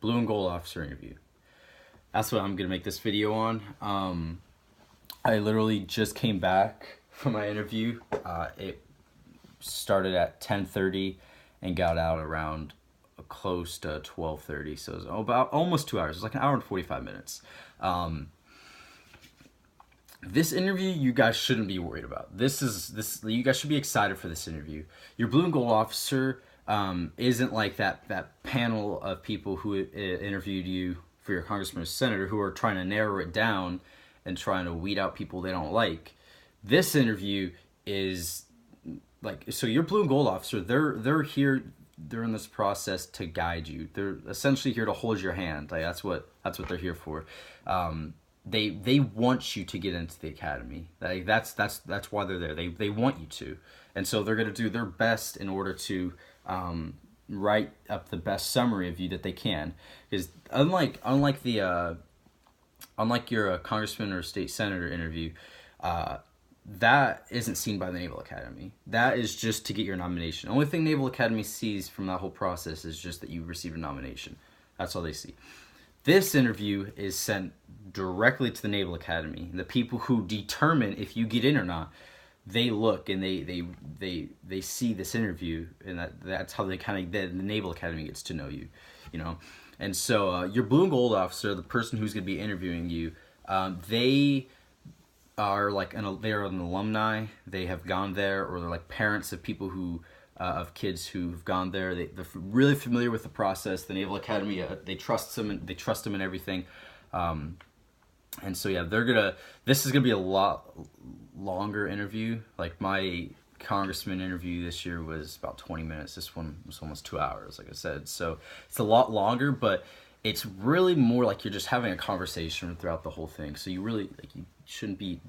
Blue and Gold Officer interview. That's what I'm gonna make this video on. I literally just came back from my interview. It started at 10:30 and got out around close to 12:30. So it was about almost 2 hours. It was like an hour and 45 minutes. This interview, you guys shouldn't be worried about. You guys should be excited for this interview. Your Blue and Gold Officer isn't like that panel of people who interviewed you for your congressman or senator who are trying to narrow it down and trying to weed out people they don't like. This interview is like, so your Blue and Gold Officer, they're here during this process to guide you. They're essentially here to hold your hand. Like that's what they're here for. They want you to get into the academy. Like that's why they're there. They want you to, and so they're gonna do their best in order to write up the best summary of you that they can. Because unlike your congressman or state senator interview, that isn't seen by the Naval Academy. That is just to get your nomination. The only thing Naval Academy sees from that whole process is just that you received a nomination. That's all they see. This interview is sent directly to the Naval Academy. The people who determine if you get in or not, they look and they see this interview, and that's how they the Naval Academy gets to know you, you know. And so your Blue and Gold Officer, the person who's going to be interviewing you, they are like they're an alumni. They have gone there, or they're like parents of people who of kids who've gone there. They're really familiar with the process. The Naval Academy, they trust them in everything. And so yeah, this is gonna be a lot longer interview. Like my congressman interview this year was about 20 minutes. This one was almost 2 hours, like I said. So it's a lot longer, but it's really more like you're just having a conversation throughout the whole thing. So you really, like,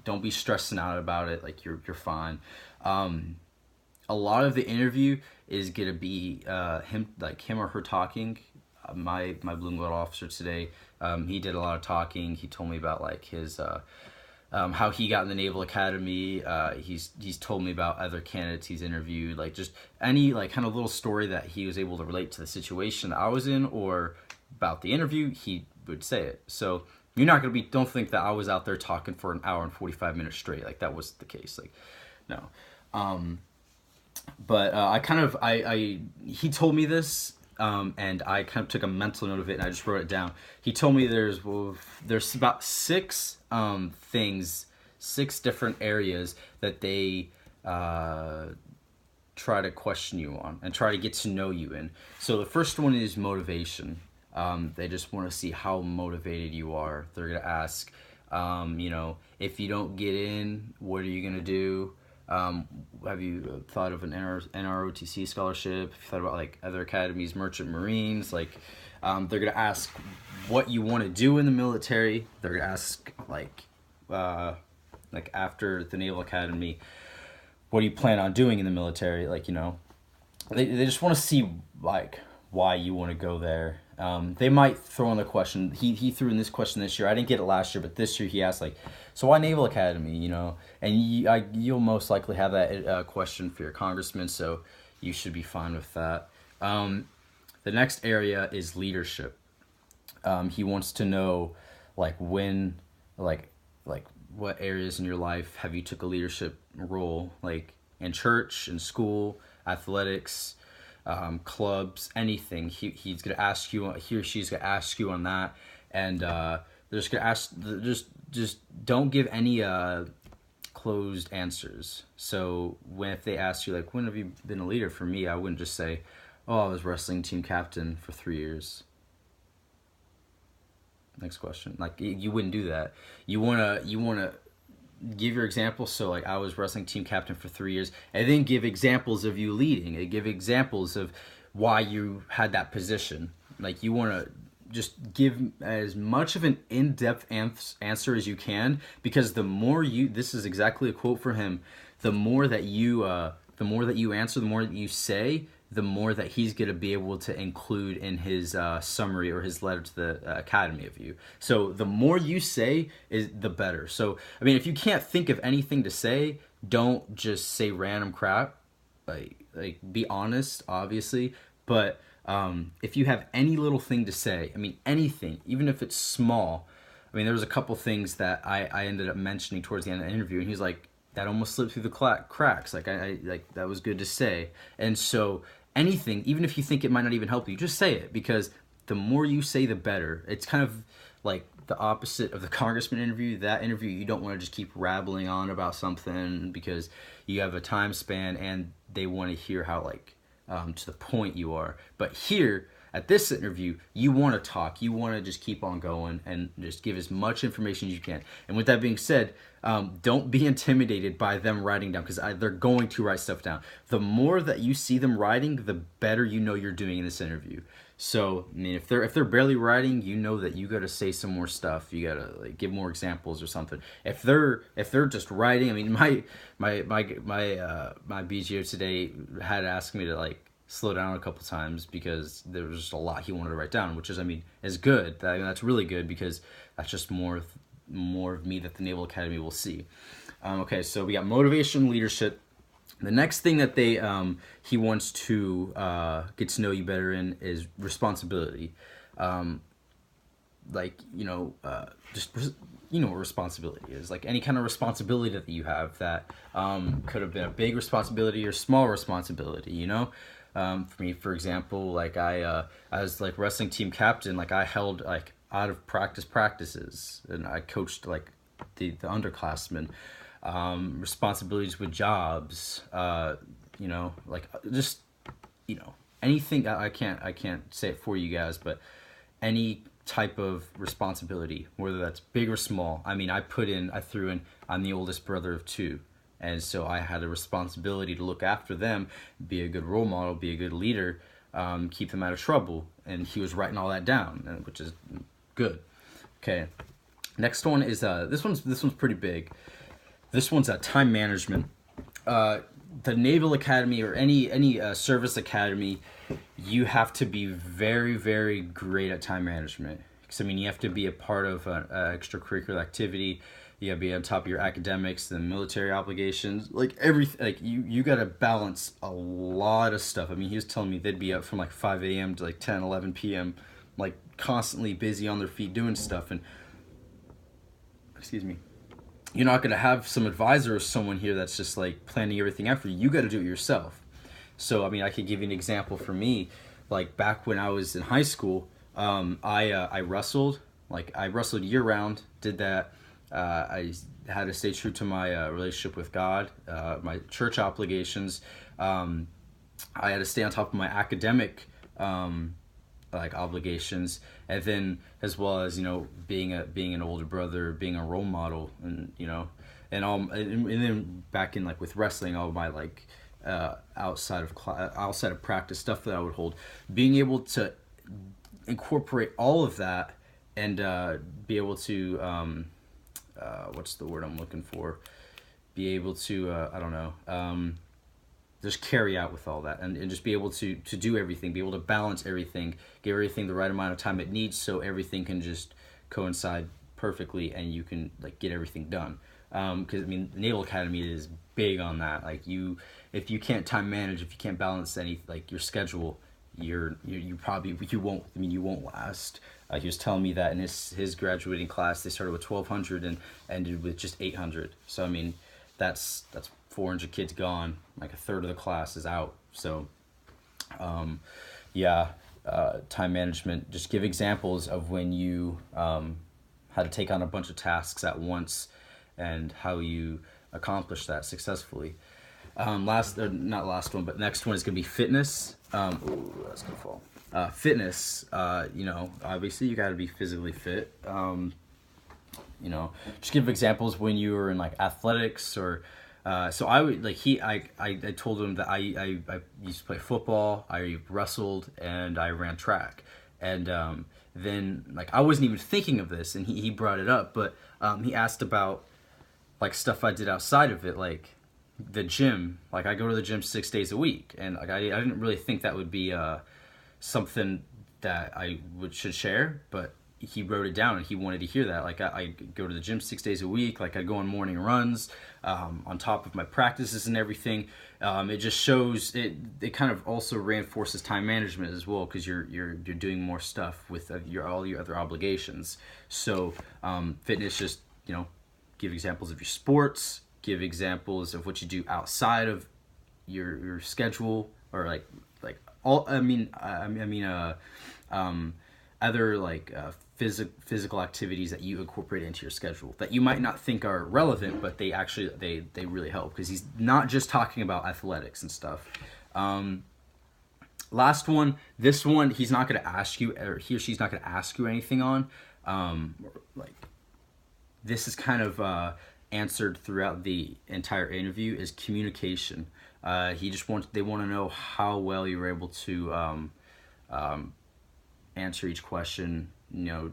don't be stressing out about it. Like you're fine. A lot of the interview is gonna be him or her talking. My Blue and Gold Officer today, he did a lot of talking. He told me about like his how he got in the Naval Academy. He's told me about other candidates he's interviewed, like just any like kind of little story that he was able to relate to the situation that I was in or about the interview. He would say it. So you're not gonna don't think that I was out there talking for an hour and 45 minutes straight. Like that was the case. Like no. But he told me this, and I kind of took a mental note of it and I just wrote it down. He told me there's about six different areas that they try to question you on and try to get to know you in. So the first one is motivation. They just want to see how motivated you are. They're gonna ask, if you don't get in, what are you gonna do? Have you thought of an NROTC scholarship? Have you thought about like other academies, merchant marines? Like, they're gonna ask what you want to do in the military. They're gonna ask like after the Naval Academy, what do you plan on doing in the military? Like, they just want to see like why you want to go there. They might throw in the question. He threw in this question this year. I didn't get it last year, but this year he asked like, so why Naval Academy? And you'll most likely have that question for your congressman, so you should be fine with that. The next area is leadership. He wants to know like when, like what areas in your life have you took a leadership role, like in church, in school, athletics, clubs, anything. He's gonna ask you. He or she's gonna ask you on that, and they're just gonna ask. Just don't give any closed answers. So if they ask you like, when have you been a leader? For me, I wouldn't just say, oh, I was wrestling team captain for 3 years. Next question. Like you wouldn't do that. You wanna give your example. So like I was wrestling team captain for 3 years, and then give examples of you leading, and give examples of why you had that position. Like you want to just give as much of an in-depth answer as you can, because the more this is exactly a quote for him, the more that you answer, the more that you say, the more that he's going to be able to include in his summary or his letter to the academy of you. So the more you say, is the better. So, I mean, if you can't think of anything to say, don't just say random crap. Like be honest, obviously. But If you have any little thing to say, I mean, anything, even if it's small. I mean, there was a couple things that I ended up mentioning towards the end of the interview, and he's like, that almost slipped through the cracks. Like, I like, that was good to say. And so anything, even if you think it might not even help you, just say it, because the more you say, the better. It's kind of like the opposite of the congressman interview. That interview, you don't want to just keep rattling on about something because you have a time span and they want to hear how, like, to the point you are. But here, at this interview, you want to talk. You want to just keep on going and just give as much information as you can. And with that being said, don't be intimidated by them writing down, because they're going to write stuff down. The more that you see them writing, the better you know you're doing in this interview. So, I mean, if they're barely writing, you know that you got to say some more stuff. You got to, like, give more examples or something. If they're just writing, I mean, my BGO today had asked me to, like, slow down a couple times because there was just a lot he wanted to write down, which is, I mean, is good. That's really good, because that's just more of me that the Naval Academy will see. Okay, so we got motivation, leadership. The next thing that he wants to get to know you better in is responsibility. Like, what responsibility is. Like, any kind of responsibility that you have that could have been a big responsibility or small responsibility, you know? For me, for example, like, I was, like, wrestling team captain. Like, I held, like, out of practices, and I coached, like, the underclassmen. Responsibilities with jobs, like, just, anything. I can't say it for you guys, but any type of responsibility, whether that's big or small. I mean, I threw in, I'm the oldest brother of two. And so I had a responsibility to look after them, be a good role model, be a good leader, keep them out of trouble. And he was writing all that down, which is good. Okay, next one is this one's pretty big. This one's time management. The Naval Academy, or any service academy, you have to be very, very great at time management. Because, I mean, you have to be a part of an extracurricular activity. You gotta be on top of your academics, the military obligations, like everything. Like, you gotta balance a lot of stuff. I mean, he was telling me they'd be up from like 5 a.m. to like 10, 11 p.m., like constantly busy on their feet doing stuff. And, excuse me, you're not gonna have some advisor or someone here that's just like planning everything out for you. You gotta do it yourself. So, I mean, I could give you an example for me. Like, back when I was in high school, I wrestled. Like, I wrestled year round, did that. I had to stay true to my relationship with God, my church obligations. I had to stay on top of my academic like obligations, and then, as well as, being an older brother, being a role model, and and then back in, like, with wrestling, all my, like, outside of practice stuff that I would hold, being able to incorporate all of that and be able to what's the word I'm looking for? Be able to, I don't know, just carry out with all that, and just be able to do everything, be able to balance everything, give everything the right amount of time it needs, so everything can just coincide perfectly and you can, like, get everything done. Because, I mean, the Naval Academy is big on that. Like, if you can't time manage, if you can't balance like, your schedule, you won't last. He was telling me that in his graduating class, they started with 1,200 and ended with just 800. So, I mean, that's 400 kids gone. Like, a third of the class is out. So, time management. Just give examples of when you had to take on a bunch of tasks at once and how you accomplish that successfully. Not last one, but next one is going to be fitness. That's going to fall. Fitness, obviously you got to be physically fit. Just give examples when you were in, like, athletics, or so I would, like, I told him that I used to play football, I wrestled, and I ran track. And then, like, I wasn't even thinking of this, and he brought it up, but he asked about, like, stuff I did outside of it, like the gym. Like, I go to the gym 6 days a week, and, like, I didn't really think that would be something that I should share, but he wrote it down and he wanted to hear that. Like I go to the gym 6 days a week. Like I go on morning runs on top of my practices and everything. It just shows it. It kind of also reinforces time management as well, because you're doing more stuff with all your other obligations. So fitness, just give examples of your sports, give examples of what you do outside of your schedule, or like all. Other like physical activities that you incorporate into your schedule that you might not think are relevant, but they actually they really help, because he's not just talking about athletics and stuff. Last one, this one he's not going to ask you, or he or she's not going to ask you anything on. Like this is kind of answered throughout the entire interview, is communication. They want to know how well you were able to answer each question.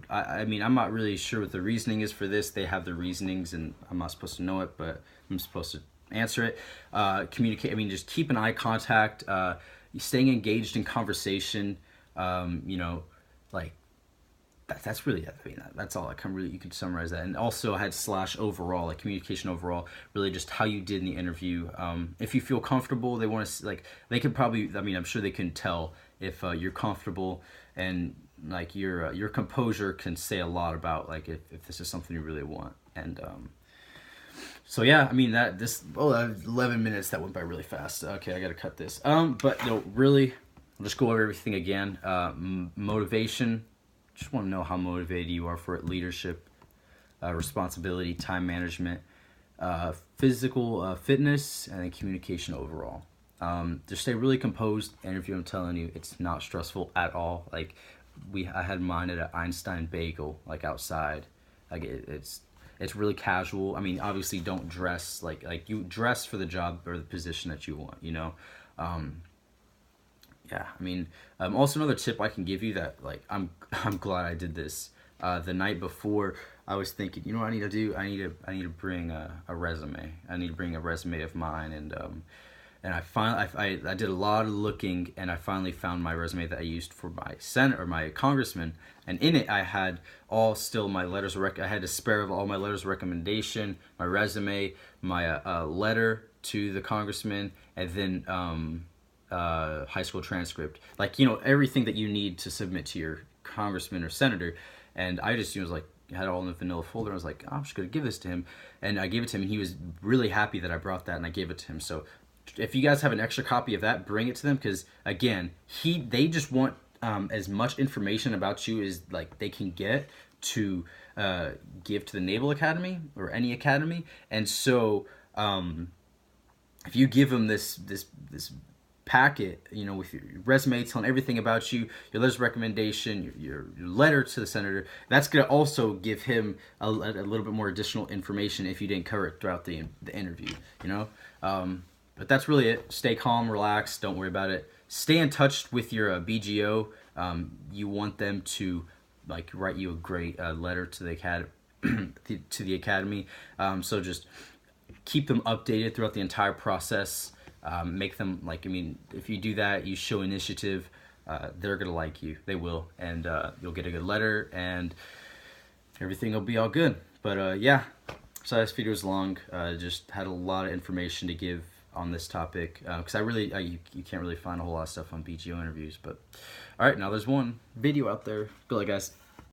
I mean, I'm not really sure what the reasoning is for this. They have the reasonings, and I'm not supposed to know it, but I'm supposed to answer it. Communicate. I mean, just keep an eye contact. Staying engaged in conversation. Like that's really. I mean, that's all. You could summarize that. And also, I had / overall, like communication overall. Really, just how you did in the interview. If you feel comfortable, they want to they could probably. I mean, I'm sure they can tell if you're comfortable, and like your composure can say a lot about like if this is something you really want. And so yeah, I mean 11 minutes, that went by really fast. Okay, I gotta cut this. But no, really, I'll just go over everything again. Motivation. Just want to know how motivated you are for it. Leadership, responsibility, time management, physical fitness, and then communication overall. Just stay really composed. Interview, I'm telling you, it's not stressful at all. Like I had mine at an Einstein Bagel, like outside. Like it's really casual. I mean, obviously don't dress like you dress for the job or the position that you want, yeah, I mean, also another tip I can give you that like I'm glad I did this. The night before, I was thinking, what I need to do? I need to bring a resume. I need to bring a resume of mine, and I finally I did a lot of looking, and I finally found my resume that I used for my senator or my congressman, and in it I had all still my letters of I had a spare of all my letters of recommendation, my resume, my letter to the congressman, and then high school transcript, like everything that you need to submit to your congressman or senator. And I just was like, had it all in the vanilla folder. I was like, I'm just gonna give this to him, and I gave it to him, and he was really happy that I brought that, and I gave it to him. So if you guys have an extra copy of that, bring it to them, because again, they just want as much information about you as like they can get to give to the Naval Academy or any academy. And so if you give them this packet, with your resume telling everything about you, your letters of recommendation, your letter to the senator, that's going to also give him a little bit more additional information if you didn't cover it throughout the interview, but that's really it. Stay calm, relax, don't worry about it. Stay in touch with your BGO. You want them to like write you a great letter to the academy. So just keep them updated throughout the entire process. Make them if you do that, you show initiative, they're gonna like you. They will, and you'll get a good letter, and everything will be all good. But yeah, so this video is long. Just had a lot of information to give on this topic, because you can't really find a whole lot of stuff on BGO interviews. But all right, now there's one video out there. Good luck, guys.